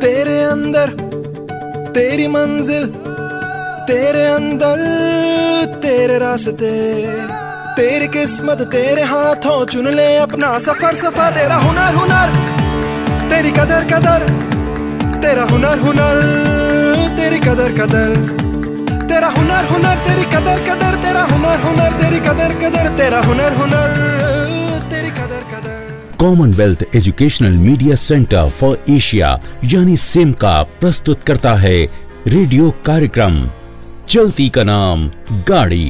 तेरे अंदर तेरी मंजिल, तेरे अंदर तेरे रास्ते, तेरी किस्मत तेरे हाथों, चुन ले अपना सफर सफर। तेरा हुनर हुनर, तेरी कदर कदर, तेरा हुनर हुनर, तेरी कदर कदर, तेरा हुनर हुनर, तेरी कदर कदर, तेरा हुनर हुनर, तेरी कदर कदर, तेरा हुनर हुनर, तेरी कदर कदर। Commonwealth educational media centre for Asia यानी सिमका प्रस्तुत करता है रेडियो कार्यक्रम चलती का नाम गाड़ी।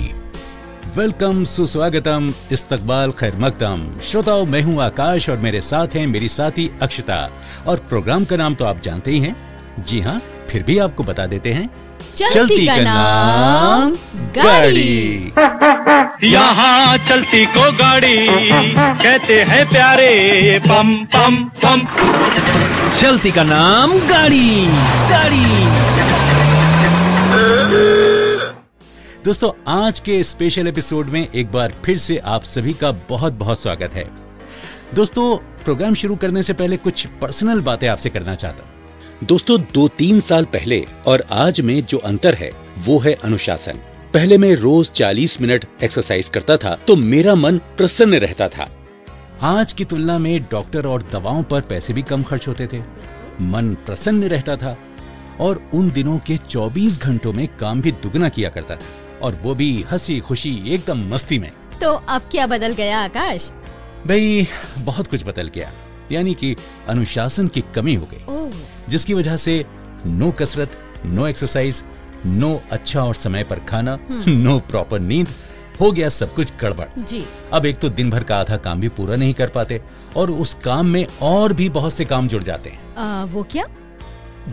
वेलकम, सुस्वागतम, इस्तकबाल, खैर मकदम। श्रोताओं, मैं हूं आकाश और मेरे साथ हैं मेरी साथी अक्षता। और प्रोग्राम का नाम तो आप जानते ही हैं। जी हाँ, फिर भी आपको बता देते हैं, चलती का नाम गाड़ी। यहाँ चलती को गाड़ी कहते हैं प्यारे, पम पम पम। चलती का नाम गाड़ी गाड़ी। दोस्तों, आज के स्पेशल एपिसोड में एक बार फिर से आप सभी का बहुत बहुत स्वागत है। दोस्तों, प्रोग्राम शुरू करने से पहले कुछ पर्सनल बातें आपसे करना चाहता हूँ। दोस्तों, 2-3 साल पहले और आज में जो अंतर है वो है अनुशासन। पहले मैं रोज 40 मिनट एक्सरसाइज करता था तो मेरा मन प्रसन्न रहता था। आज की तुलना में डॉक्टर और दवाओं पर पैसे भी कम खर्च होते थे, मन प्रसन्न रहता था और उन दिनों के 24 घंटों में काम भी दुगना किया करता था, और वो भी हंसी खुशी एकदम मस्ती में। तो अब क्या बदल गया आकाश? भाई, बहुत कुछ बदल गया, यानी कि अनुशासन की कमी हो गई, जिसकी वजह से नो कसरत, नो एक्सरसाइज, नो अच्छा और समय पर खाना, नो प्रॉपर नींद, हो गया सब कुछ गड़बड़ जी। अब एक तो दिन भर का आधा काम भी पूरा नहीं कर पाते और उस काम में और भी बहुत से काम जुड़ जाते हैं। वो क्या?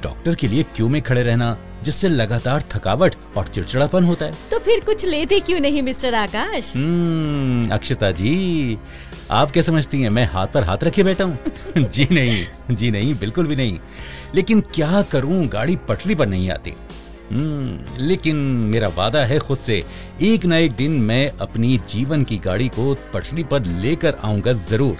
डॉक्टर के लिए क्यू में खड़े रहना, जिससे लगातार थकावट और चिड़चिड़ापन होता है। तो फिर कुछ लेते क्यों नहीं मिस्टर आकाश? अक्षता जी, आप क्या समझती हैं मैं हाथ पर हाथ रखे बैठा हूँ? जी नहीं, बिल्कुल भी नहीं। लेकिन क्या करूँ, गाड़ी पटरी पर नहीं आती। लेकिन मेरा वादा है खुद से, एक न एक दिन मैं अपनी जीवन की गाड़ी को पटरी पर लेकर आऊंगा जरूर।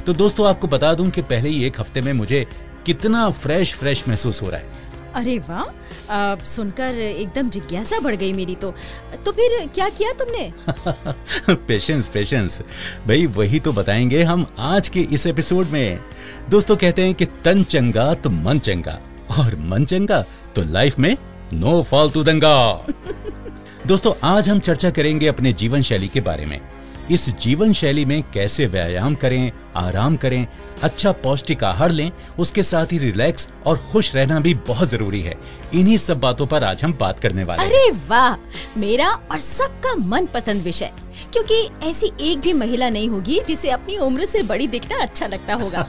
तो दोस्तों, आपको बता दूं कि पहले ही एक हफ्ते में मुझे कितना फ्रेश महसूस हो रहा है। अरे वाह, सुनकर एकदम जिज्ञासा बढ़ गई मेरी तो फिर क्या किया तुमने? पेशेंस भाई, वही तो बताएंगे हम आज के इस एपिसोड में। दोस्तों, कहते हैं कि तन चंगा तो मन चंगा, और मन चंगा तो लाइफ में नो फालतू दंगा। दोस्तों, आज हम चर्चा करेंगे अपने जीवन शैली के बारे में। इस जीवन शैली में कैसे व्यायाम करें, आराम करें, अच्छा पौष्टिक आहार लें, उसके साथ ही रिलैक्स और खुश रहना भी बहुत जरूरी है। इन्हीं सब बातों पर आज हम बात करने वाले हैं। अरे वाह, मेरा और सबका मनपसंद विषय, क्योंकि ऐसी एक भी महिला नहीं होगी जिसे अपनी उम्र से बड़ी दिखना अच्छा लगता होगा।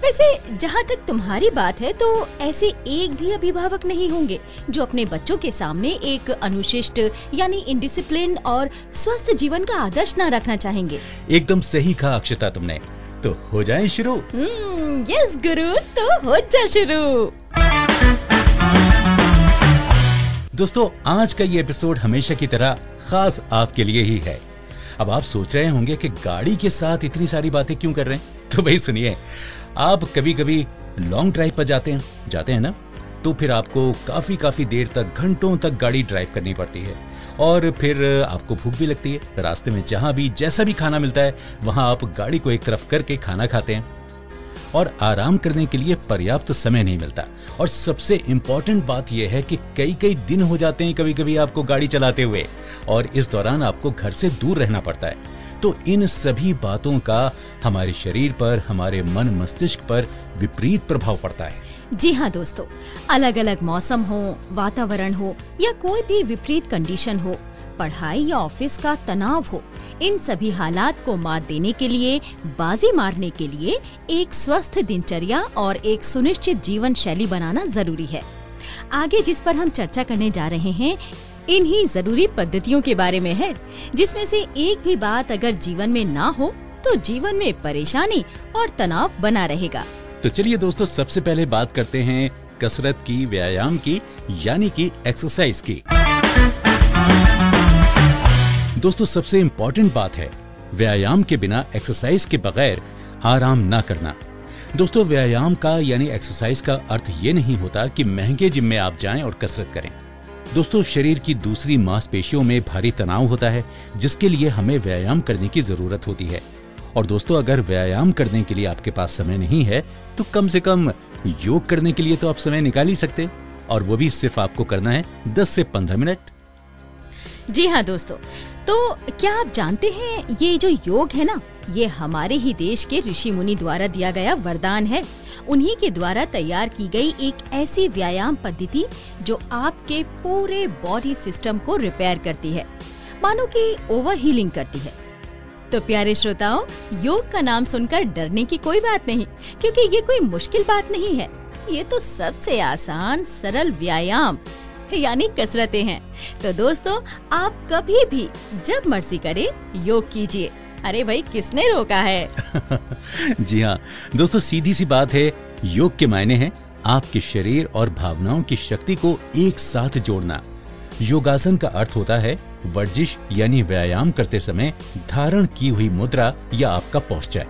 वैसे जहाँ तक तुम्हारी बात है, तो ऐसे एक भी अभिभावक नहीं होंगे जो अपने बच्चों के सामने एक अनुशिष्ट यानी इनडिसिप्लिन और स्वस्थ जीवन का आदर्श न रखना चाहेंगे। एकदम सही कहा अक्षता तुमने। तो हो जाए शुरू? यस गुरु, तो हो जा शुरू। दोस्तों, आज का ये एपिसोड हमेशा की तरह खास आपके लिए ही है। अब आप सोच रहे होंगे कि गाड़ी के साथ इतनी सारी बातें क्यों कर रहे हैं? तो भाई सुनिए, आप कभी कभी लॉन्ग ड्राइव पर जाते हैं ना, तो फिर आपको काफी देर तक, घंटों तक गाड़ी ड्राइव करनी पड़ती है, और फिर आपको भूख भी लगती है। रास्ते में जहां भी जैसा भी खाना मिलता है वहां आप गाड़ी को एक तरफ करके खाना खाते हैं, और आराम करने के लिए पर्याप्त समय नहीं मिलता। और सबसे इम्पोर्टेंट बात यह है कि कई दिन हो जाते हैं कभी कभी आपको गाड़ी चलाते हुए, और इस दौरान आपको घर से दूर रहना पड़ता है। तो इन सभी बातों का हमारे शरीर पर, हमारे मन मस्तिष्क पर विपरीत प्रभाव पड़ता है। जी हाँ दोस्तों, अलग अलग मौसम हो, वातावरण हो, या कोई भी विपरीत कंडीशन हो, पढ़ाई या ऑफिस का तनाव हो, इन सभी हालात को मात देने के लिए, बाजी मारने के लिए एक स्वस्थ दिनचर्या और एक सुनिश्चित जीवन शैली बनाना जरूरी है। आगे जिस पर हम चर्चा करने जा रहे हैं, इन्हीं जरूरी पद्धतियों के बारे में है, जिसमें से एक भी बात अगर जीवन में ना हो तो जीवन में परेशानी और तनाव बना रहेगा। तो चलिए दोस्तों, सबसे पहले बात करते हैं कसरत की, व्यायाम की, यानी कि एक्सरसाइज की। दोस्तों, सबसे इम्पोर्टेंट बात है व्यायाम के बिना, एक्सरसाइज के बगैर आराम ना करना। दोस्तों, व्यायाम का यानी एक्सरसाइज का अर्थ ये नहीं होता कि महंगे जिम में आप जाएं और कसरत करें। दोस्तों, शरीर की दूसरी मांसपेशियों में भारी तनाव होता है, जिसके लिए हमें व्यायाम करने की जरूरत होती है। और दोस्तों, अगर व्यायाम करने के लिए आपके पास समय नहीं है तो कम से कम योग करने के लिए तो आप समय निकाल ही सकते, और वो भी सिर्फ आपको करना है 10 से 15 मिनट। जी हाँ दोस्तों, तो क्या आप जानते हैं ये जो योग है ना, ये हमारे ही देश के ऋषि मुनि द्वारा दिया गया वरदान है। उन्हीं के द्वारा तैयार की गई एक ऐसी व्यायाम पद्धति जो आपके पूरे बॉडी सिस्टम को रिपेयर करती है, मानो कि ओवर हीलिंग करती है। तो प्यारे श्रोताओं, योग का नाम सुनकर डरने की कोई बात नहीं, क्योंकि ये कोई मुश्किल बात नहीं है। ये तो सबसे आसान सरल व्यायाम यानी कसरतें हैं। तो दोस्तों, आप कभी भी जब मर्जी करें योग कीजिए। अरे भाई, किसने रोका है? जी हाँ दोस्तों, सीधी सी बात है, योग के मायने हैं आपके शरीर और भावनाओं की शक्ति को एक साथ जोड़ना। योगासन का अर्थ होता है वर्जिश यानी व्यायाम करते समय धारण की हुई मुद्रा या आपका पोस्चर।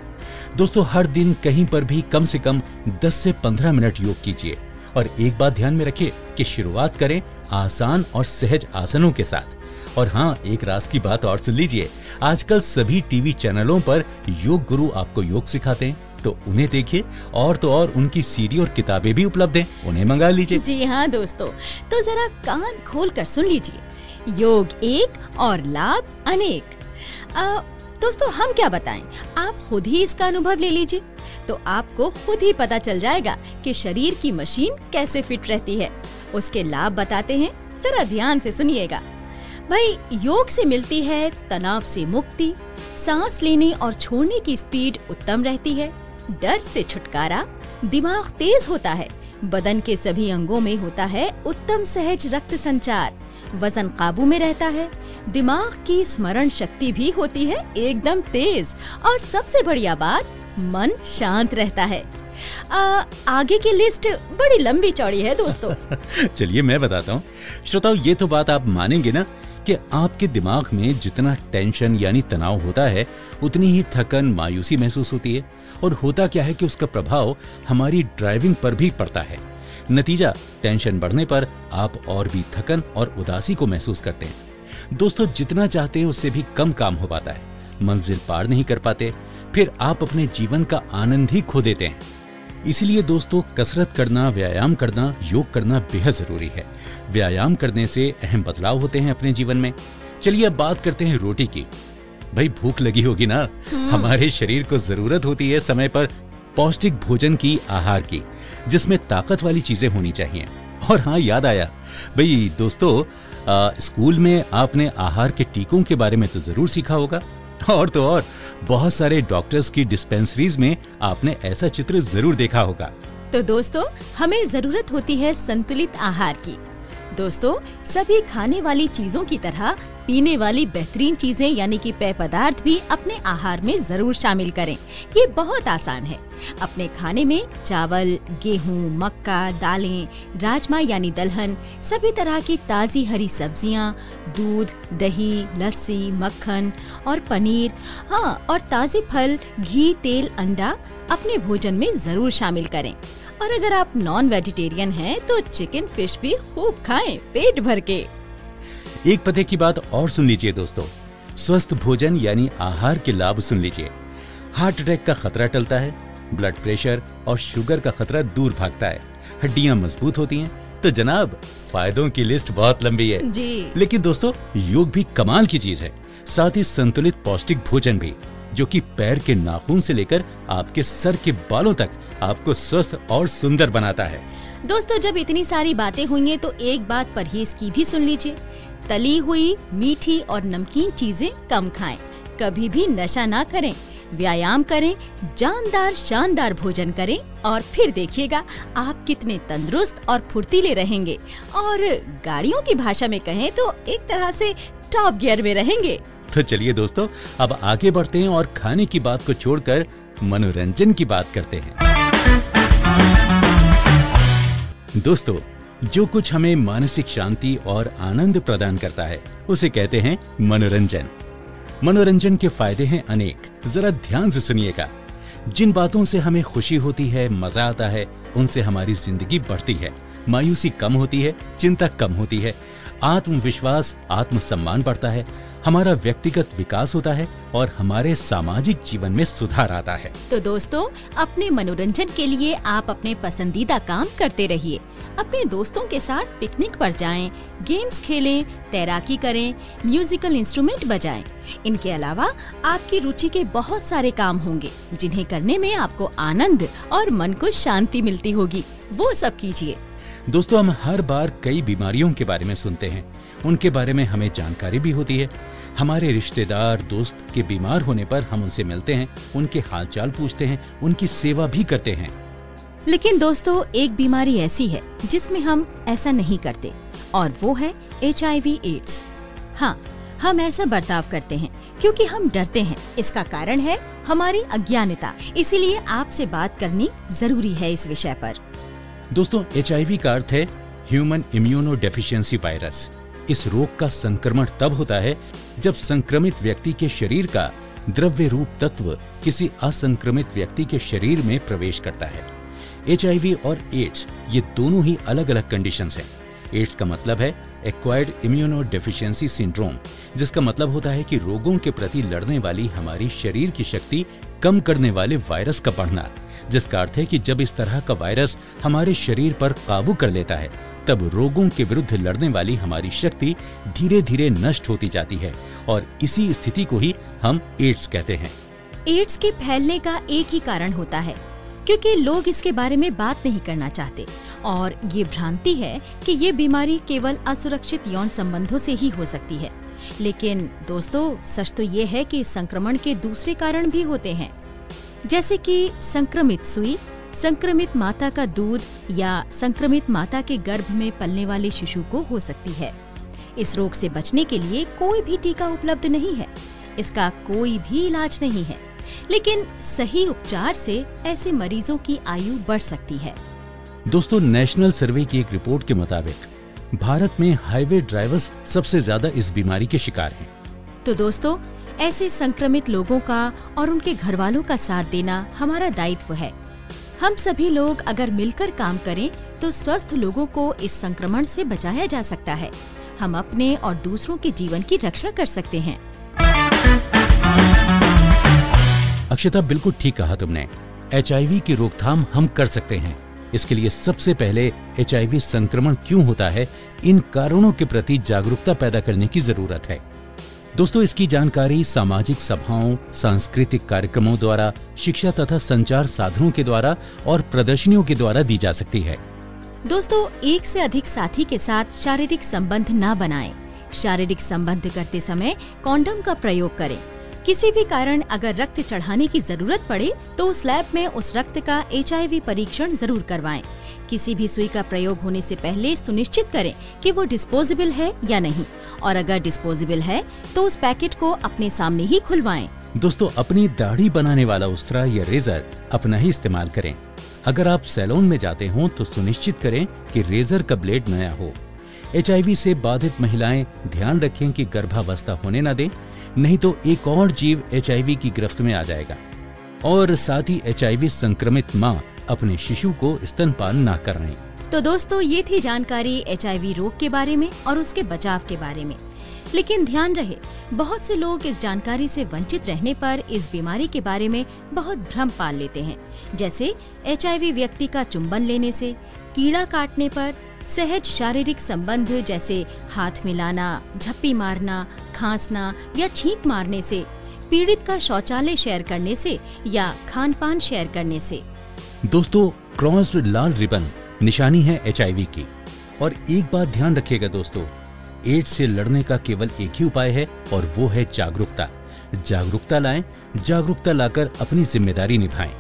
दोस्तों, हर दिन कहीं पर भी कम से कम 10 से 15 मिनट योग कीजिए। और एक बात ध्यान में रखिए कि शुरुआत करें आसान और सहज आसनों के साथ। और हाँ, एक राज की बात और सुन लीजिए, आजकल सभी टीवी चैनलों पर योग गुरु आपको योग सिखाते हैं, तो उन्हें देखिए। और तो और उनकी सीडी और किताबें भी उपलब्ध हैं, उन्हें मंगा लीजिए। जी हाँ दोस्तों, तो जरा कान खोल कर सुन लीजिए, योग एक और लाभ अनेक। दोस्तों, हम क्या बताएं, आप खुद ही इसका अनुभव ले लीजिए, तो आपको खुद ही पता चल जाएगा कि शरीर की मशीन कैसे फिट रहती है। उसके लाभ बताते हैं, जरा ध्यान से सुनिएगा। भाई, योग से मिलती है तनाव से मुक्ति, सांस लेने और छोड़ने की स्पीड उत्तम रहती है, डर से छुटकारा, दिमाग तेज होता है, बदन के सभी अंगों में होता है उत्तम सहज रक्त संचार, वजन काबू में रहता है, दिमाग की स्मरण शक्ति भी होती है एकदम तेज, और सबसे बढ़िया बात, मन शांत रहता है। आगे की लिस्ट बड़ी लंबी चौड़ी है दोस्तों। चलिए मैं बताता हूँ। श्रोताओ, ये तो बात आप मानेंगे ना कि आपके दिमाग में जितना टेंशन यानी तनाव होता है, उतनी ही थकन मायूसी महसूस होती है। और होता क्या है कि उसका प्रभाव हमारी ड्राइविंग पर भी पड़ता है। नतीजा, टेंशन बढ़ने पर आप और भी थकन और उदासी को महसूस करते हैं। दोस्तों, जितना चाहते हैं उससे भी कम काम हो पाता है, मंजिल पार नहीं कर पाते, फिर आप अपने जीवन का आनंद ही खो देते हैं। इसलिए दोस्तों, कसरत करना, व्यायाम करना, योग करना बेहद जरूरी है। व्यायाम करने से अहम बदलाव होते हैं अपने जीवन में। चलिए अब बात करते हैं रोटी की। भाई, भूख लगी होगी ना, हमारे शरीर को जरूरत होती है समय पर पौष्टिक भोजन की, आहार की, जिसमें ताकत वाली चीजें होनी चाहिए। और हाँ, याद आया भाई दोस्तों, स्कूल में आपने आहार के टीकों के बारे में तो जरूर सीखा होगा। और तो और बहुत सारे डॉक्टर्स की डिस्पेंसरीज में आपने ऐसा चित्र जरूर देखा होगा। तो दोस्तों, हमें जरूरत होती है संतुलित आहार की। दोस्तों, सभी खाने वाली चीजों की तरह पीने वाली बेहतरीन चीजें यानी कि पेय पदार्थ भी अपने आहार में जरूर शामिल करें। ये बहुत आसान है। अपने खाने में चावल, गेहूं, मक्का, दालें, राजमा यानी दलहन, सभी तरह की ताजी हरी सब्जियां, दूध, दही, लस्सी, मक्खन और पनीर, हाँ, और ताजे फल, घी, तेल, अंडा अपने भोजन में जरूर शामिल करें। और अगर आप नॉन वेजिटेरियन हैं तो चिकन फिश भी खूब खाएं, पेट भर के। एक पते की बात और सुन लीजिए दोस्तों, स्वस्थ भोजन यानी आहार के लाभ सुन लीजिए। हार्ट अटैक का खतरा टलता है, ब्लड प्रेशर और शुगर का खतरा दूर भागता है, हड्डियां मजबूत होती हैं। तो जनाब, फायदों की लिस्ट बहुत लंबी है जी। लेकिन दोस्तों, योग भी कमाल की चीज है, साथ ही संतुलित पौष्टिक भोजन भी, जो कि पैर के नाखून से लेकर आपके सर के बालों तक आपको स्वस्थ और सुंदर बनाता है। दोस्तों, जब इतनी सारी बातें हुई हैं तो एक बात परहेज की भी सुन लीजिए। तली हुई, मीठी और नमकीन चीजें कम खाएं, कभी भी नशा ना करें, व्यायाम करें, जानदार शानदार भोजन करें, और फिर देखिएगा आप कितने तंदुरुस्त और फुर्तीले रहेंगे। और गाड़ियों की भाषा में कहें तो एक तरह से टॉप गियर में रहेंगे। तो चलिए दोस्तों, अब आगे बढ़ते हैं और खाने की बात को छोड़कर मनोरंजन की बात करते हैं। दोस्तों, जो कुछ हमें मानसिक शांति और आनंद प्रदान करता है उसे कहते हैं मनोरंजन। मनोरंजन के फायदे हैं अनेक, जरा ध्यान से सुनिएगा। जिन बातों से हमें खुशी होती है, मजा आता है, उनसे हमारी जिंदगी बढ़ती है, मायूसी कम होती है, चिंता कम होती है, आत्मविश्वास, आत्मसम्मान बढ़ता है, हमारा व्यक्तिगत विकास होता है और हमारे सामाजिक जीवन में सुधार आता है। तो दोस्तों, अपने मनोरंजन के लिए आप अपने पसंदीदा काम करते रहिए। अपने दोस्तों के साथ पिकनिक पर जाएं, गेम्स खेलें, तैराकी करें, म्यूजिकल इंस्ट्रूमेंट बजाएं। इनके अलावा आपकी रुचि के बहुत सारे काम होंगे जिन्हें करने में आपको आनंद और मन को शांति मिलती होगी। वो सब कीजिए। दोस्तों, हम हर बार कई बीमारियों के बारे में सुनते हैं, उनके बारे में हमें जानकारी भी होती है। हमारे रिश्तेदार, दोस्त के बीमार होने पर हम उनसे मिलते हैं, उनके हालचाल पूछते हैं, उनकी सेवा भी करते हैं। लेकिन दोस्तों, एक बीमारी ऐसी है जिसमें हम ऐसा नहीं करते और वो है HIV एड्स। हाँ, हम ऐसा बर्ताव करते हैं क्योंकि हम डरते हैं। इसका कारण है हमारी अज्ञानता। इसीलिए आपसे बात करनी जरूरी है इस विषय पर। दोस्तों, HIV का अर्थ है ह्यूमन इम्यूनो डेफिशिएंसी वायरस। इस रोग का संक्रमण तब होता है जब संक्रमित व्यक्ति के शरीर का द्रव्य रूप तत्व किसी असंक्रमित व्यक्ति के शरीर में प्रवेश करता है। HIV और एड्स ये दोनों ही अलग अलग कंडीशंस हैं। एड्स का मतलब है एक्वायर्ड इम्यूनो डेफिशिएंसी सिंड्रोम, जिसका मतलब होता है कि रोगों के प्रति लड़ने वाली हमारी शरीर की शक्ति कम करने वाले वायरस का बढ़ना, जिसका अर्थ है कि जब इस तरह का वायरस हमारे शरीर पर काबू कर लेता है तब रोगों के विरुद्ध लड़ने वाली हमारी शक्ति धीरे धीरे नष्ट होती जाती है और इसी स्थिति को ही हम एड्स कहते हैं। एड्स के फैलने का एक ही कारण होता है क्योंकि लोग इसके बारे में बात नहीं करना चाहते और ये भ्रांति है कि ये बीमारी केवल असुरक्षित यौन संबंधों से ही हो सकती है। लेकिन दोस्तों, सच तो ये है कि संक्रमण के दूसरे कारण भी होते हैं, जैसे कि संक्रमित सुई, संक्रमित माता का दूध या संक्रमित माता के गर्भ में पलने वाले शिशु को हो सकती है। इस रोग से बचने के लिए कोई भी टीका उपलब्ध नहीं है, इसका कोई भी इलाज नहीं है, लेकिन सही उपचार से ऐसे मरीजों की आयु बढ़ सकती है। दोस्तों, नेशनल सर्वे की एक रिपोर्ट के मुताबिक भारत में हाईवे ड्राइवर्स सबसे ज्यादा इस बीमारी के शिकार हैं। तो दोस्तों, ऐसे संक्रमित लोगों का और उनके घर वालों का साथ देना हमारा दायित्व है। हम सभी लोग अगर मिलकर काम करें तो स्वस्थ लोगों को इस संक्रमण से बचाया जा सकता है। हम अपने और दूसरों के जीवन की रक्षा कर सकते हैं। अक्षता, बिल्कुल ठीक कहा तुमने। HIV की रोकथाम हम कर सकते हैं। इसके लिए सबसे पहले HIV संक्रमण क्यों होता है, इन कारणों के प्रति जागरूकता पैदा करने की जरूरत है। दोस्तों, इसकी जानकारी सामाजिक सभाओं, सांस्कृतिक कार्यक्रमों द्वारा, शिक्षा तथा संचार साधनों के द्वारा और प्रदर्शनियों के द्वारा दी जा सकती है। दोस्तों, एक से अधिक साथी के साथ शारीरिक संबंध न बनाएं। शारीरिक संबंध करते समय कॉन्डम का प्रयोग करें। किसी भी कारण अगर रक्त चढ़ाने की जरूरत पड़े तो उस लैब में उस रक्त का HIV परीक्षण जरूर करवाएं। किसी भी सुई का प्रयोग होने से पहले सुनिश्चित करें कि वो डिस्पोजेबल है या नहीं, और अगर डिस्पोजेबल है तो उस पैकेट को अपने सामने ही खुलवाएं। दोस्तों, अपनी दाढ़ी बनाने वाला उस्तरा या रेजर अपना ही इस्तेमाल करें। अगर आप सैलून में जाते हो तो सुनिश्चित करें कि रेजर का ब्लेड नया हो। HIV से बाधित महिलाएं ध्यान रखें कि गर्भावस्था होने न दें, नहीं तो एक और जीव HIV की गिरफ्त में आ जाएगा। और साथ ही HIV संक्रमित माँ अपने शिशु को स्तनपान ना कराएं। तो दोस्तों, ये थी जानकारी HIV रोग के बारे में और उसके बचाव के बारे में। लेकिन ध्यान रहे, बहुत से लोग इस जानकारी से वंचित रहने पर इस बीमारी के बारे में बहुत भ्रम पाल लेते हैं। जैसे HIV व्यक्ति का चुंबन लेने से, कीड़ा काटने पर, सहज शारीरिक संबंध जैसे हाथ मिलाना, झप्पी मारना, खांसना या छींक मारने से, पीड़ित का शौचालय शेयर करने से या खान पान शेयर करने से। दोस्तों, क्रॉस्ड लाल रिबन निशानी है HIV की। और एक बात ध्यान रखिएगा दोस्तों, एड्स से लड़ने का केवल एक ही उपाय है और वो है जागरूकता। जागरूकता लाएं, जागरूकता लाकर अपनी जिम्मेदारी निभाएं।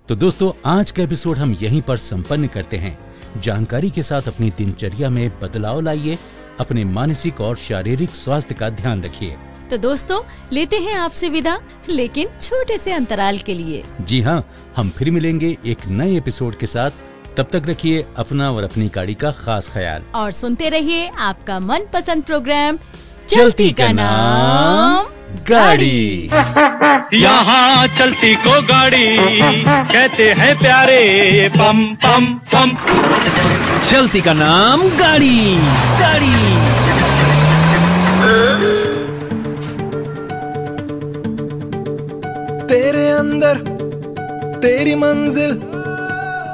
तो दोस्तों, आज का एपिसोड हम यहीं पर संपन्न करते हैं। जानकारी के साथ अपनी दिनचर्या में बदलाव लाइए, अपने मानसिक और शारीरिक स्वास्थ्य का ध्यान रखिए। तो दोस्तों, लेते हैं आपसे विदा, लेकिन छोटे से अंतराल के लिए। जी हाँ, हम फिर मिलेंगे एक नए एपिसोड के साथ। तब तक रखिए अपना और अपनी गाड़ी का खास ख्याल और सुनते रहिए आपका मनपसंद प्रोग्राम चलती का नाम गाड़ी। यहाँ चलती को गाड़ी कहते हैं प्यारे पम पम पम। चलती का नाम गाड़ी। गाड़ी। तेरे अंदर तेरी मंजिल,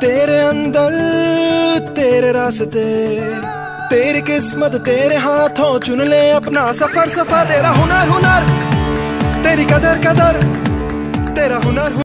तेरे अंदर तेरे रास्ते, तेरी किस्मत तेरे हाथों, चुन ले अपना सफर सफर। तेरा हुनर हुनर, तेरी कदर कदर, तेरा हुनर।